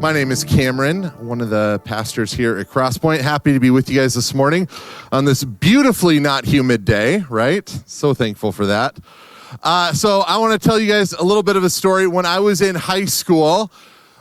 My name is Cameron, one of the pastors here at Crosspoint. Happy to be with you guys this morning on this beautifully not humid day, right? So thankful for that. So I want to tell you guys a little bit of a story. When I was in high school,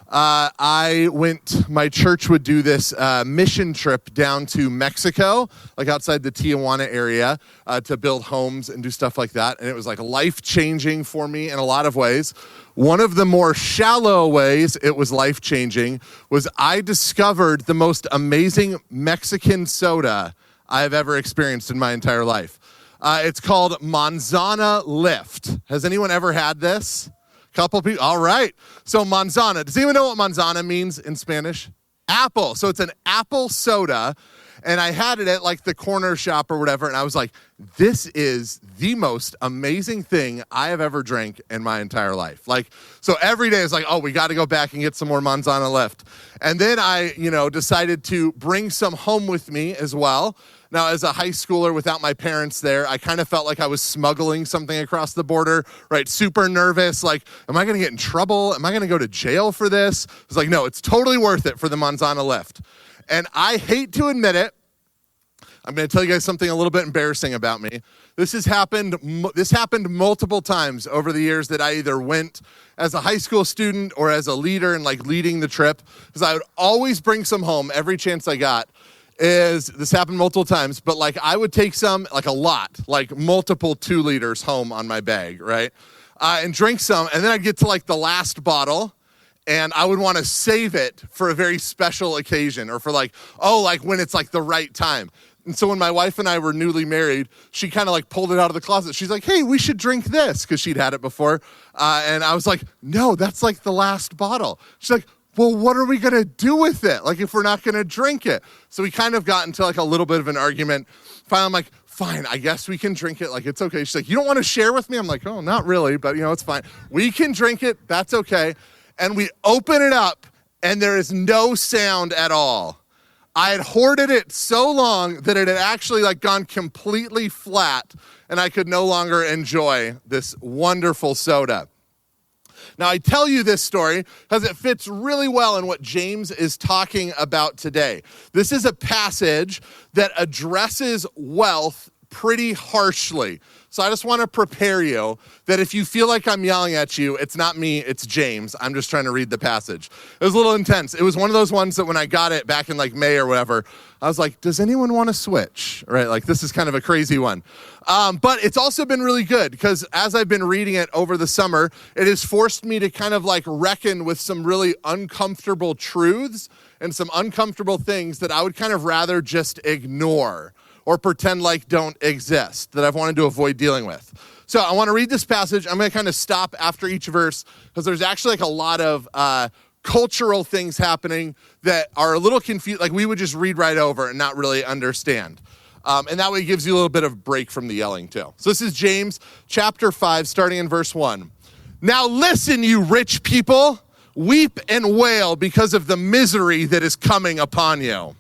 my church would do this mission trip down to Mexico, like outside the Tijuana area, to build homes and do stuff like that. And it was like life-changing for me in a lot of ways. One of the more shallow ways it was life-changing was I discovered the most amazing Mexican soda I have ever experienced in my entire life. It's called Manzana Lift. Has anyone ever had this? Couple people. All right. So manzana. Does anyone know what manzana means in Spanish? Apple. So it's an apple soda. And I had it at like the corner shop or whatever. And I was like, this is the most amazing thing I have ever drank in my entire life. Like, so every day it's like, oh, we got to go back and get some more manzana Lift. And then I, decided to bring some home with me as well. Now, as a high schooler without my parents there, I kind of felt like I was smuggling something across the border, right? Super nervous. Like, am I going to get in trouble? Am I going to go to jail for this? I was like, no, it's totally worth it for the Manzana Lift. And I hate to admit it. I'm going to tell you guys something a little bit embarrassing about me. This happened multiple times over the years that I either went as a high school student or as a leader and like leading the trip, because I would always bring some home every chance I got. This happened multiple times, but like I would take some, like a lot, like multiple 2 liters home on my bag, right? And drink some, and then I'd get to like the last bottle, and I would want to save it for a very special occasion, or for like when it's like the right time. And so when my wife and I were newly married, she kind of like pulled it out of the closet. She's like, hey, we should drink this, because she'd had it before. And I was like, no, that's like the last bottle. She's like, well, what are we going to do with it? Like, if we're not going to drink it? So we kind of got into like a little bit of an argument. Finally, I'm like, fine, I guess we can drink it. Like, it's okay. She's like, you don't want to share with me? I'm like, oh, not really, but it's fine. We can drink it. That's okay. And we open it up, and there is no sound at all. I had hoarded it so long that it had actually like gone completely flat, and I could no longer enjoy this wonderful soda. Now, I tell you this story because it fits really well in what James is talking about today. This is a passage that addresses wealth pretty harshly. So I just want to prepare you that if you feel like I'm yelling at you, it's not me, it's James. I'm just trying to read the passage. It was a little intense. It was one of those ones that when I got it back in like May or whatever, I was like, does anyone want to switch? Right? Like, this is kind of a crazy one. But it's also been really good because as I've been reading it over the summer, it has forced me to kind of like reckon with some really uncomfortable truths and some uncomfortable things that I would kind of rather just ignore or pretend like don't exist, that I've wanted to avoid dealing with. So I want to read this passage. I'm going to kind of stop after each verse because there's actually like a lot of cultural things happening that are a little confused. Like, we would just read right over and not really understand. And that way it gives you a little bit of break from the yelling too. So this is James chapter 5, starting in verse 1. Now listen, you rich people, weep and wail because of the misery that is coming upon you.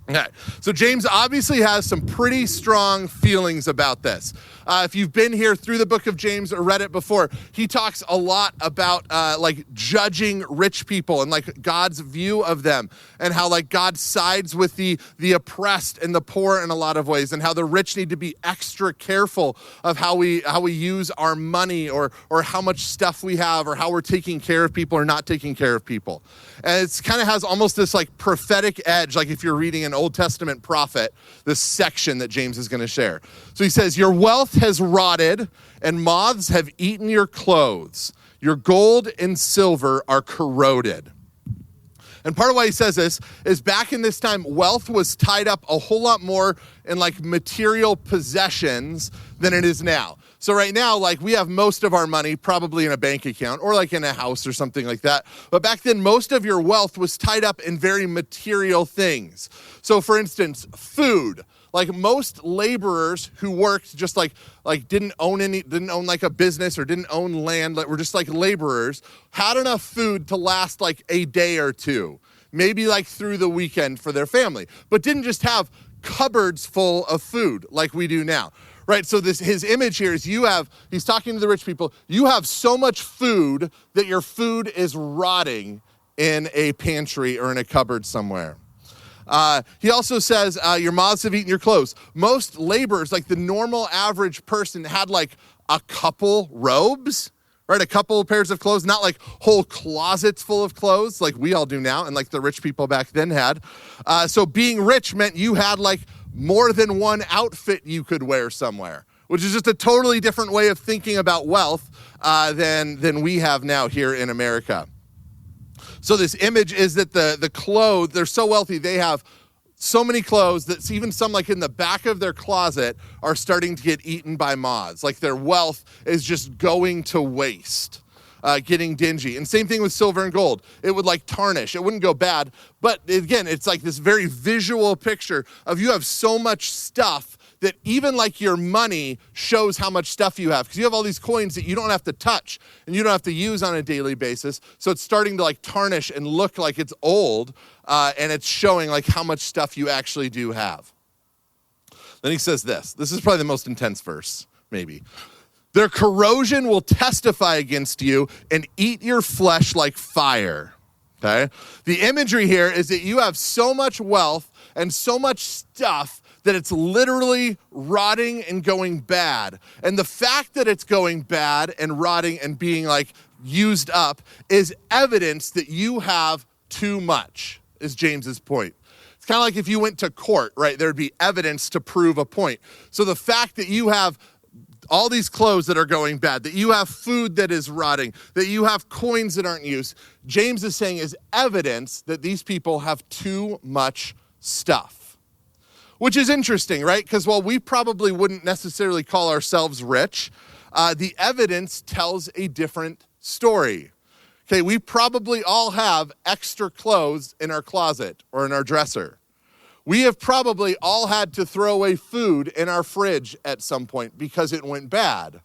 Okay, so James obviously has some pretty strong feelings about this. If you've been here through the book of James or read it before, he talks a lot about like judging rich people and like God's view of them, and how like God sides with the oppressed and the poor in a lot of ways, and how the rich need to be extra careful of how we use our money, or how much stuff we have, or how we're taking care of people or not taking care of people. And it's kind of has almost this like prophetic edge, like if you're reading an Old Testament prophet, this section that James is going to share. So he says, your wealth has rotted and moths have eaten your clothes. Your gold and silver are corroded. And part of why he says this is back in this time, wealth was tied up a whole lot more in like material possessions than it is now. So right now, like, we have most of our money probably in a bank account or like in a house or something like that. But back then, most of your wealth was tied up in very material things. So for instance, food. Like, most laborers who worked just like didn't own like a business or didn't own land, like were just like laborers, had enough food to last like a day or two, maybe like through the weekend for their family, but didn't just have cupboards full of food like we do now. Right, so his image here is he's talking to the rich people, you have so much food that your food is rotting in a pantry or in a cupboard somewhere. He also says, your moths have eaten your clothes. Most laborers, like the normal average person, had like a couple robes, right? A couple pairs of clothes, not like whole closets full of clothes like we all do now and like the rich people back then had. So being rich meant you had like more than one outfit you could wear somewhere, which is just a totally different way of thinking about wealth than we have now here in America. So this image is that the clothes, they're so wealthy, they have so many clothes that even some like in the back of their closet are starting to get eaten by moths. Like their wealth is just going to waste, getting dingy. And same thing with silver and gold. It would like tarnish. It wouldn't go bad. But again, it's like this very visual picture of you have so much stuff that even like your money shows how much stuff you have, because you have all these coins that you don't have to touch and you don't have to use on a daily basis. So it's starting to like tarnish and look like it's old, and it's showing like how much stuff you actually do have. Then he says this is probably the most intense verse, maybe. Their corrosion will testify against you and eat your flesh like fire. Okay? The imagery here is that you have so much wealth and so much stuff that it's literally rotting and going bad. And the fact that it's going bad and rotting and being like used up is evidence that you have too much, is James's point. It's kind of like if you went to court, right? There'd be evidence to prove a point. So the fact that you have all these clothes that are going bad, that you have food that is rotting, that you have coins that aren't used, James is saying is evidence that these people have too much stuff. Which is interesting, right? Because while we probably wouldn't necessarily call ourselves rich, the evidence tells a different story. Okay, we probably all have extra clothes in our closet or in our dresser. We have probably all had to throw away food in our fridge at some point because it went bad.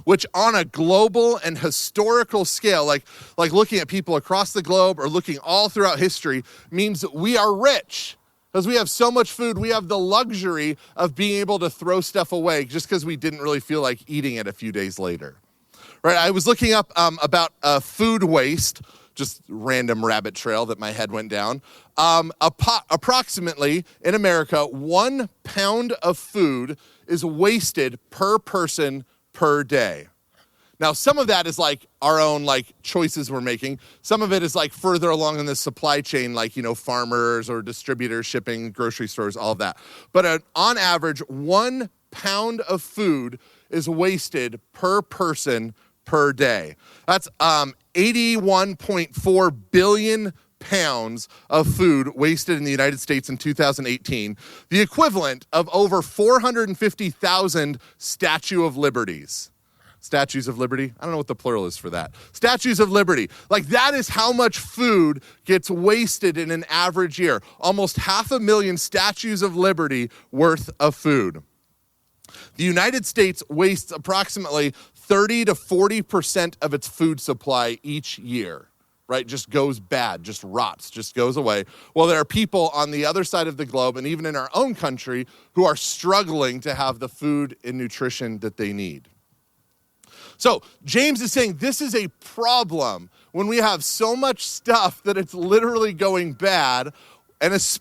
Which on a global and historical scale, like looking at people across the globe or looking all throughout history, means that we are rich. Because we have so much food, we have the luxury of being able to throw stuff away just because we didn't really feel like eating it a few days later. Right? I was looking up about food waste, just random rabbit trail that my head went down. Approximately in America, 1 pound of food is wasted per person per day. Now, some of that is like our own like choices we're making. Some of it is like further along in the supply chain, like, you know, farmers or distributors, shipping, grocery stores, all of that. But on average, 1 pound of food is wasted per person per day. That's 81.4 billion pounds of food wasted in the United States in 2018, the equivalent of over 450,000 Statue of Liberties. Statues of Liberty? I don't know what the plural is for that. Statues of Liberty. Like that is how much food gets wasted in an average year. Almost 500,000 Statues of Liberty worth of food. The United States wastes approximately 30 to 40% of its food supply each year, right? Just goes bad, just rots, just goes away. Well, there are people on the other side of the globe and even in our own country who are struggling to have the food and nutrition that they need. So James is saying this is a problem when we have so much stuff that it's literally going bad. And it's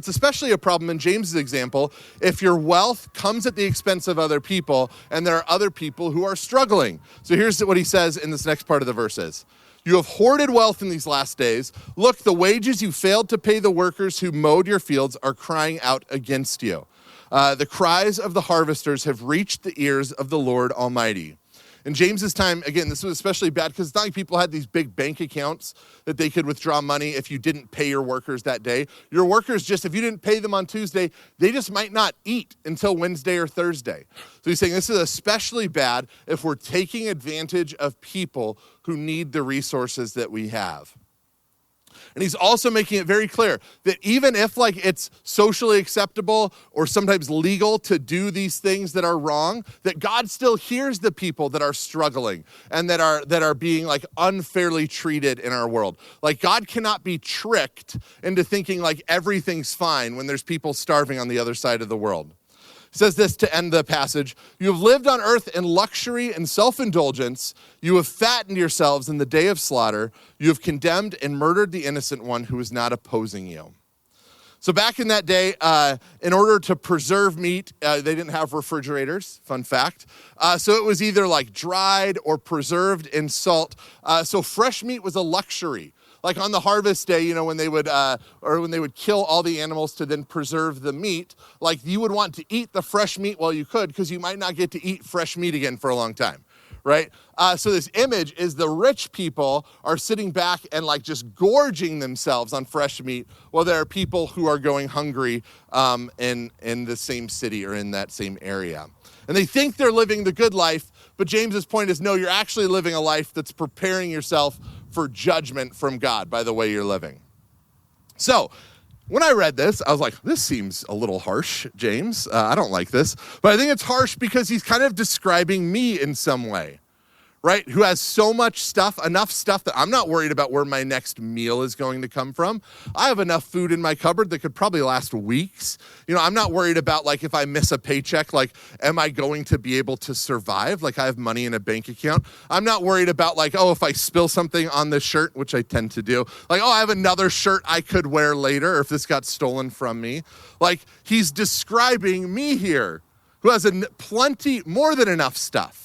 especially a problem in James's example if your wealth comes at the expense of other people and there are other people who are struggling. So here's what he says in this next part of the verses. You have hoarded wealth in these last days. Look, the wages you failed to pay the workers who mowed your fields are crying out against you. The cries of the harvesters have reached the ears of the Lord Almighty. In James's time, again, this was especially bad because it's not like people had these big bank accounts that they could withdraw money if you didn't pay your workers that day. Your workers just, if you didn't pay them on Tuesday, they just might not eat until Wednesday or Thursday. So he's saying this is especially bad if we're taking advantage of people who need the resources that we have. And he's also making it very clear that even if like it's socially acceptable or sometimes legal to do these things that are wrong, that God still hears the people that are struggling and that are being like unfairly treated in our world. Like God cannot be tricked into thinking like everything's fine when there's people starving on the other side of the world. It says this to end the passage. You have lived on earth in luxury and self-indulgence. You have fattened yourselves in the day of slaughter. You have condemned and murdered the innocent one who is not opposing you. So back in that day, in order to preserve meat, they didn't have refrigerators, fun fact. So it was either like dried or preserved in salt. So fresh meat was a luxury. Like on the harvest day, you know, when they would kill all the animals to then preserve the meat, like you would want to eat the fresh meat while you could, because you might not get to eat fresh meat again for a long time, right? So this image is the rich people are sitting back and like just gorging themselves on fresh meat, while there are people who are going hungry in the same city or in that same area. And they think they're living the good life, but James's point is, no, you're actually living a life that's preparing yourself for judgment from God by the way you're living. So when I read this, I was like, this seems a little harsh, James. I don't like this. But I think it's harsh because he's kind of describing me in some way, right? Who has so much stuff, enough stuff that I'm not worried about where my next meal is going to come from. I have enough food in my cupboard that could probably last weeks. You know, I'm not worried about like if I miss a paycheck, like am I going to be able to survive? Like I have money in a bank account. I'm not worried about like, oh, if I spill something on this shirt, which I tend to do, like, oh, I have another shirt I could wear later, or if this got stolen from me. Like he's describing me here, who has plenty, more than enough stuff.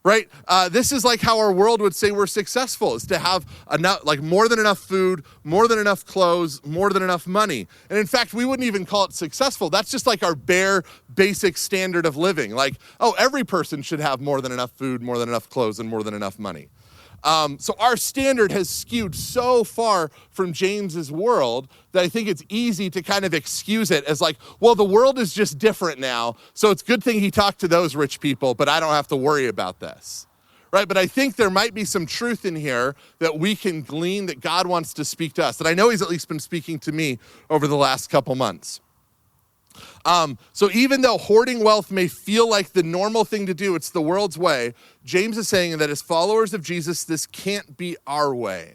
Right? This is like how our world would say we're successful, is to have enough, like more than enough food, more than enough clothes, more than enough money. And in fact, we wouldn't even call it successful. That's just like our bare basic standard of living. Like, oh, every person should have more than enough food, more than enough clothes, and more than enough money. So our standard has skewed so far from James's world that I think it's easy to kind of excuse it as like, well, the world is just different now, so it's a good thing he talked to those rich people, but I don't have to worry about this, right? But I think there might be some truth in here that we can glean, that God wants to speak to us, that I know he's at least been speaking to me over the last couple months. So even though hoarding wealth may feel like the normal thing to do, it's the world's way, James is saying that as followers of Jesus, this can't be our way.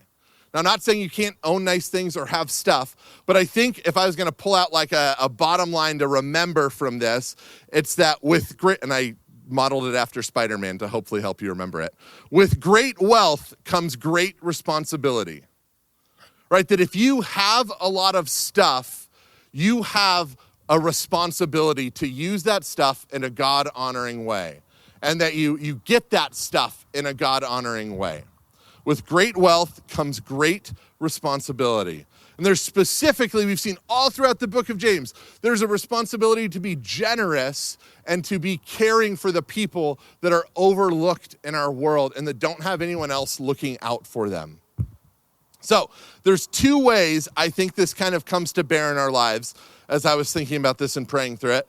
Now, I'm not saying you can't own nice things or have stuff, but I think if I was going to pull out like a bottom line to remember from this, it's that with great, and I modeled it after Spider-Man to hopefully help you remember it. With great wealth comes great responsibility, right? That if you have a lot of stuff, you have a responsibility to use that stuff in a God-honoring way, and that you get that stuff in a God-honoring way. With great wealth comes great responsibility. And there's specifically, we've seen all throughout the book of James, there's a responsibility to be generous and to be caring for the people that are overlooked in our world and that don't have anyone else looking out for them. So there's two ways I think this kind of comes to bear in our lives as I was thinking about this and praying through it.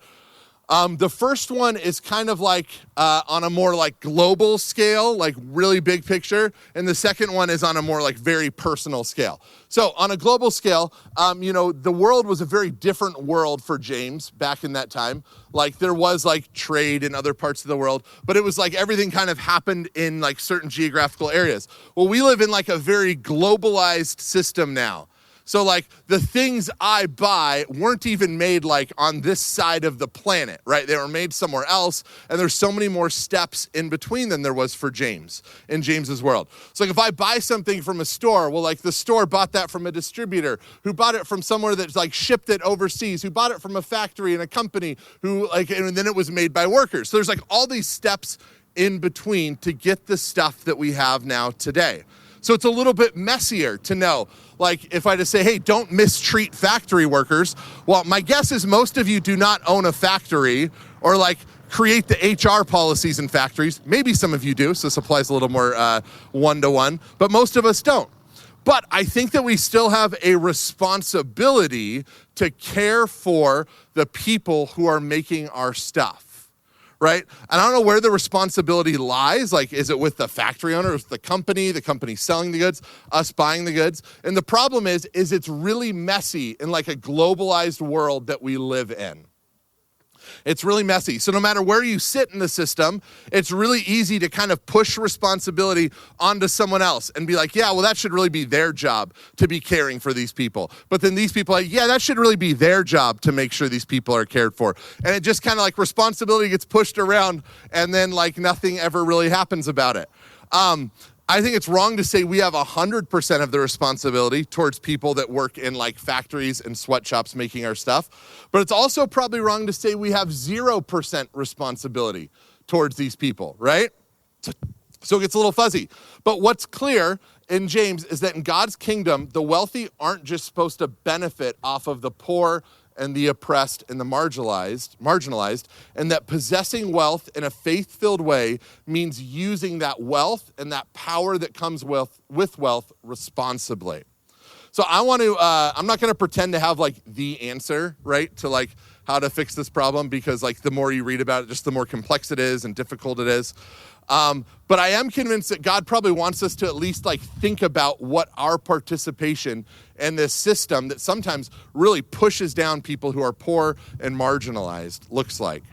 The first one is kind of like on a more like global scale, like really big picture. And the second one is on a more like very personal scale. So on a global scale, the world was a very different world for James back in that time. Like there was like trade in other parts of the world, but it was like everything kind of happened in like certain geographical areas. Well, we live in like a very globalized system now. So like the things I buy weren't even made like on this side of the planet, right? They were made somewhere else, and there's so many more steps in between than there was for James in James's world. So like if I buy something from a store, well, like the store bought that from a distributor who bought it from somewhere that's like shipped it overseas, who bought it from a factory and a company who like, and then it was made by workers. So there's like all these steps in between to get the stuff that we have now today. So it's a little bit messier to know, like if I just say, hey, don't mistreat factory workers. Well, my guess is most of you do not own a factory or like create the HR policies in factories. Maybe some of you do, so this applies a little more one-to-one, but most of us don't. But I think that we still have a responsibility to care for the people who are making our stuff. Right? And I don't know where the responsibility lies. Like, is it with the factory owner, with the company selling the goods, us buying the goods? And the problem is it's really messy in like a globalized world that we live in. It's really messy. So no matter where you sit in the system, it's really easy to kind of push responsibility onto someone else and be like, yeah, well, that should really be their job to be caring for these people. But then these people are like, yeah, that should really be their job to make sure these people are cared for. And it just kind of like responsibility gets pushed around and then like nothing ever really happens about it. I think it's wrong to say we have 100% of the responsibility towards people that work in like factories and sweatshops making our stuff. But it's also probably wrong to say we have 0% responsibility towards these people, right? So it gets a little fuzzy. But what's clear in James is that in God's kingdom, the wealthy aren't just supposed to benefit off of the poor and the oppressed and the marginalized, and that possessing wealth in a faith-filled way means using that wealth and that power that comes with wealth responsibly. So I'm not gonna pretend to have like the answer, right, to like how to fix this problem, because like the more you read about it, just the more complex it is and difficult it is. But I am convinced that God probably wants us to at least like think about what our participation in this system that sometimes really pushes down people who are poor and marginalized looks like.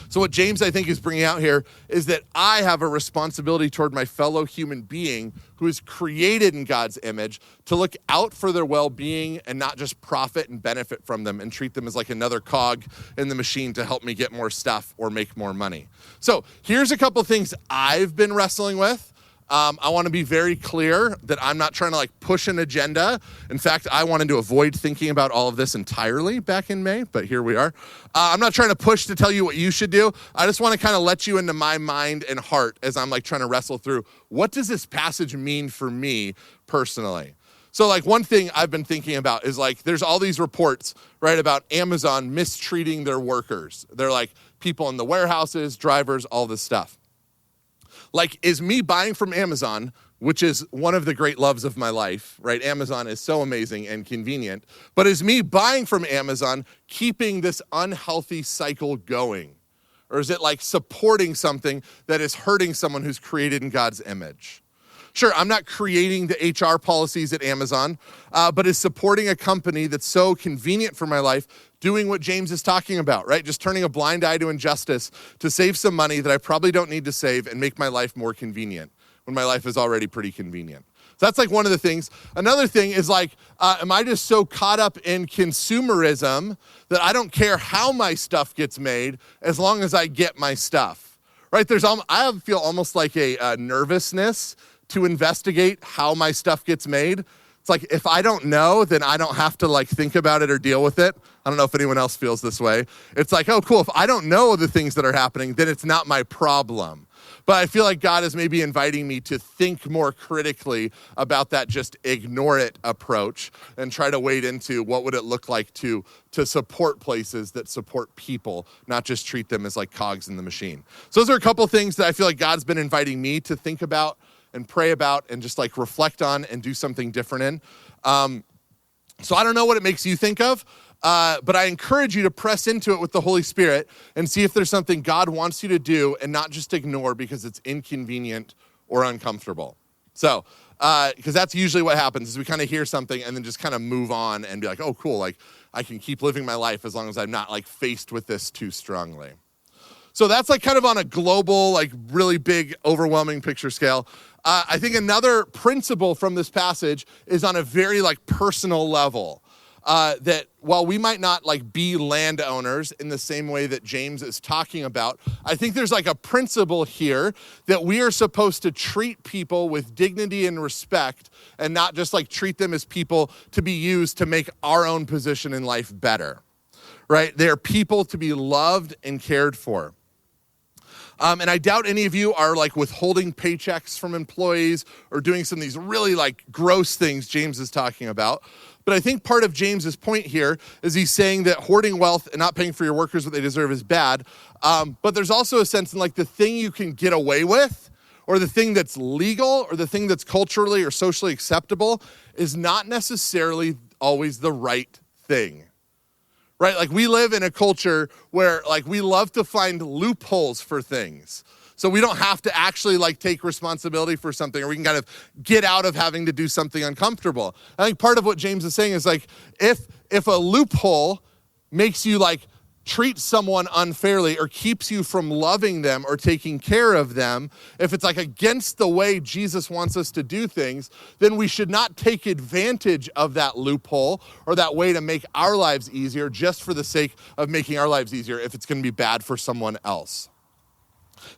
So what James, I think, is bringing out here is that I have a responsibility toward my fellow human being who is created in God's image to look out for their well-being and not just profit and benefit from them and treat them as like another cog in the machine to help me get more stuff or make more money. So here's a couple things I've been wrestling with. I want to be very clear that I'm not trying to like push an agenda. In fact, I wanted to avoid thinking about all of this entirely back in May, but here we are. I'm not trying to push to tell you what you should do. I just want to kind of let you into my mind and heart as I'm like trying to wrestle through, what does this passage mean for me personally? So like one thing I've been thinking about is like, there's all these reports, right, about Amazon mistreating their workers. They're like people in the warehouses, drivers, all this stuff. Like, is me buying from Amazon, which is one of the great loves of my life, right? Amazon is so amazing and convenient. But is me buying from Amazon keeping this unhealthy cycle going? Or is it like supporting something that is hurting someone who's created in God's image? Sure, I'm not creating the HR policies at Amazon, but is supporting a company that's so convenient for my life, doing what James is talking about, right? Just turning a blind eye to injustice to save some money that I probably don't need to save and make my life more convenient when my life is already pretty convenient. So that's like one of the things. Another thing is like, am I just so caught up in consumerism that I don't care how my stuff gets made as long as I get my stuff, right? I feel almost like a nervousness to investigate how my stuff gets made. It's like, if I don't know, then I don't have to like think about it or deal with it. I don't know if anyone else feels this way. It's like, oh, cool. If I don't know the things that are happening, then it's not my problem. But I feel like God is maybe inviting me to think more critically about that just ignore it approach and try to wade into what would it look like to support places that support people, not just treat them as like cogs in the machine. So those are a couple things that I feel like God's been inviting me to think about and pray about and just like reflect on and do something different in. So I don't know what it makes you think of, but I encourage you to press into it with the Holy Spirit and see if there's something God wants you to do and not just ignore because it's inconvenient or uncomfortable. So, because that's usually what happens is we kind of hear something and then just kind of move on and be like, oh, cool, like I can keep living my life as long as I'm not like faced with this too strongly. So that's like kind of on a global, like really big, overwhelming picture scale. I think another principle from this passage is on a very like personal level. That while we might not like be landowners in the same way that James is talking about, I think there's like a principle here that we are supposed to treat people with dignity and respect and not just like treat them as people to be used to make our own position in life better, right? They're people to be loved and cared for. And I doubt any of you are like withholding paychecks from employees or doing some of these really like gross things James is talking about. But I think part of James's point here is he's saying that hoarding wealth and not paying for your workers what they deserve is bad. But there's also a sense in like the thing you can get away with or the thing that's legal or the thing that's culturally or socially acceptable is not necessarily always the right thing. Right? Like we live in a culture where like we love to find loopholes for things. So we don't have to actually like take responsibility for something, or we can kind of get out of having to do something uncomfortable. I think part of what James is saying is like, if a loophole makes you like treats someone unfairly or keeps you from loving them or taking care of them, if it's like against the way Jesus wants us to do things, then we should not take advantage of that loophole or that way to make our lives easier just for the sake of making our lives easier if it's going to be bad for someone else,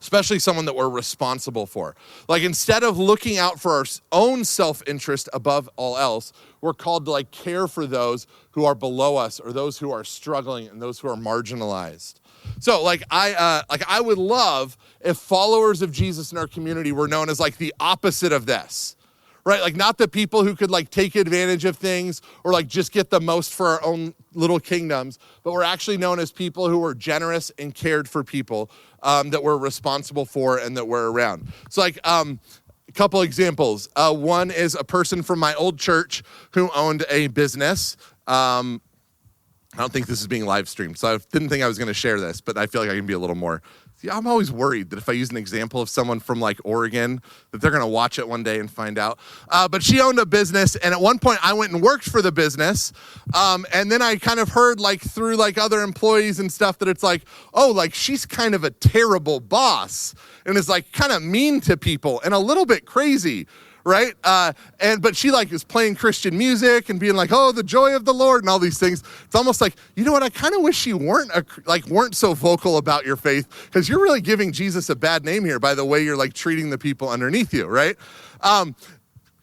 especially someone that we're responsible for. Like, instead of looking out for our own self-interest above all else, we're called to like care for those who are below us or those who are struggling and those who are marginalized. So I would love if followers of Jesus in our community were known as like the opposite of this, right? Like, not the people who could like take advantage of things or like just get the most for our own little kingdoms, but we're actually known as people who are generous and cared for people that we're responsible for and that we're around. So like, a couple examples. One is a person from my old church who owned a business. I don't think this is being live streamed, so I didn't think I was going to share this, but I feel like I can be a little more. See, I'm always worried that if I use an example of someone from like Oregon, that they're going to watch it one day and find out. But she owned a business, and at one point I went and worked for the business. And then I kind of heard like through like other employees and stuff that it's like, oh, like she's kind of a terrible boss and is like kind of mean to people and a little bit crazy. Right? But she like is playing Christian music and being like, oh, the joy of the Lord and all these things. It's almost like, you know what? I kind of wish you weren't so vocal about your faith, because you're really giving Jesus a bad name here by the way you're like treating the people underneath you, right?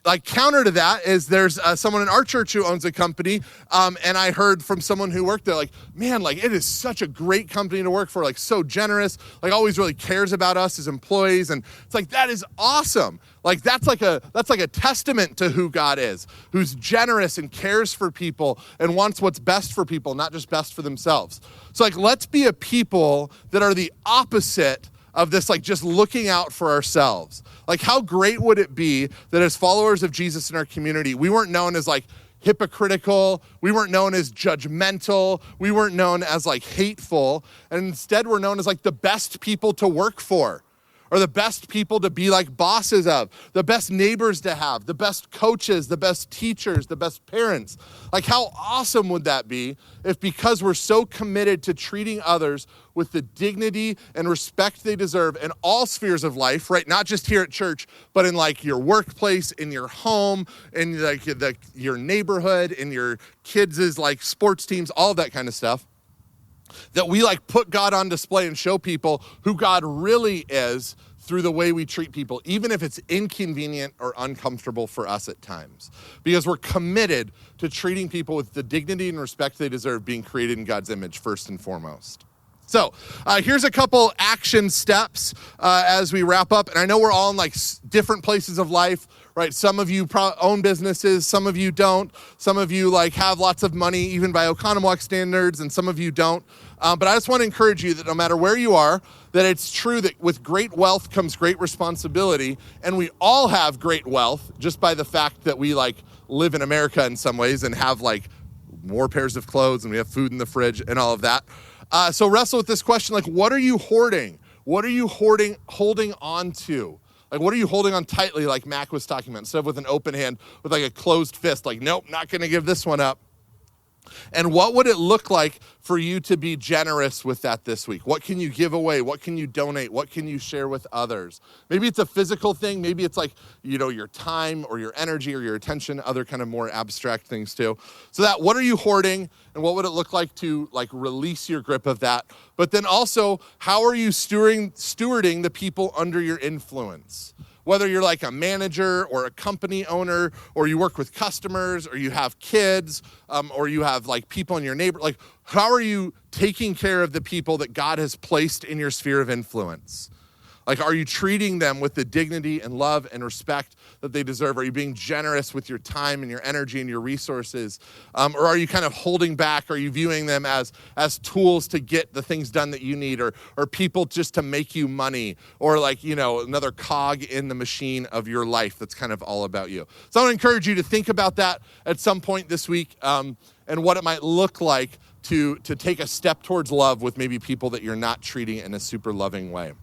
Like, counter to that is there's someone in our church who owns a company, and I heard from someone who worked there, like, man, like it is such a great company to work for, like so generous, like always really cares about us as employees, and it's like, that is awesome. Like that's like a testament to who God is, who's generous and cares for people and wants what's best for people, not just best for themselves. So like, let's be a people that are the opposite of this, like just looking out for ourselves. Like, how great would it be that as followers of Jesus in our community, we weren't known as like hypocritical, we weren't known as judgmental, we weren't known as like hateful, and instead we're known as like the best people to work for, or the best people to be like bosses of, the best neighbors to have, the best coaches, the best teachers, the best parents. Like, how awesome would that be if, because we're so committed to treating others with the dignity and respect they deserve in all spheres of life, right? Not just here at church, but in like your workplace, in your home, in like your neighborhood, in your kids' like sports teams, all of that kind of stuff. That we like put God on display and show people who God really is through the way we treat people, even if it's inconvenient or uncomfortable for us at times. Because we're committed to treating people with the dignity and respect they deserve, being created in God's image first and foremost. So here's a couple action steps as we wrap up. And I know we're all in like different places of life, right? Some of you own businesses, some of you don't. Some of you like have lots of money, even by Oconomowoc standards, and some of you don't. But I just want to encourage you that no matter where you are, that it's true that with great wealth comes great responsibility. And we all have great wealth just by the fact that we like live in America in some ways and have like more pairs of clothes and we have food in the fridge and all of that. So wrestle with this question, like, what are you hoarding? What are you holding on to? Like, what are you holding on tightly, like Mac was talking about, instead of with an open hand, with like a closed fist, like, nope, not going to give this one up. And what would it look like for you to be generous with that this week? What can you give away? What can you donate? What can you share with others? Maybe it's a physical thing. Maybe it's like, you know, your time or your energy or your attention, other kind of more abstract things too. So that, what are you hoarding? And what would it look like to like release your grip of that? But then also, how are you stewarding the people under your influence? Whether you're like a manager or a company owner, or you work with customers, or you have kids, or you have like people in your neighbor, like, how are you taking care of the people that God has placed in your sphere of influence? Like, are you treating them with the dignity and love and respect that they deserve? Are you being generous with your time and your energy and your resources? Or are you kind of holding back? Are you viewing them as tools to get the things done that you need, or people just to make you money, or like, you know, another cog in the machine of your life that's kind of all about you? So I want to encourage you to think about that at some point this week, and what it might look like to take a step towards love with maybe people that you're not treating in a super loving way.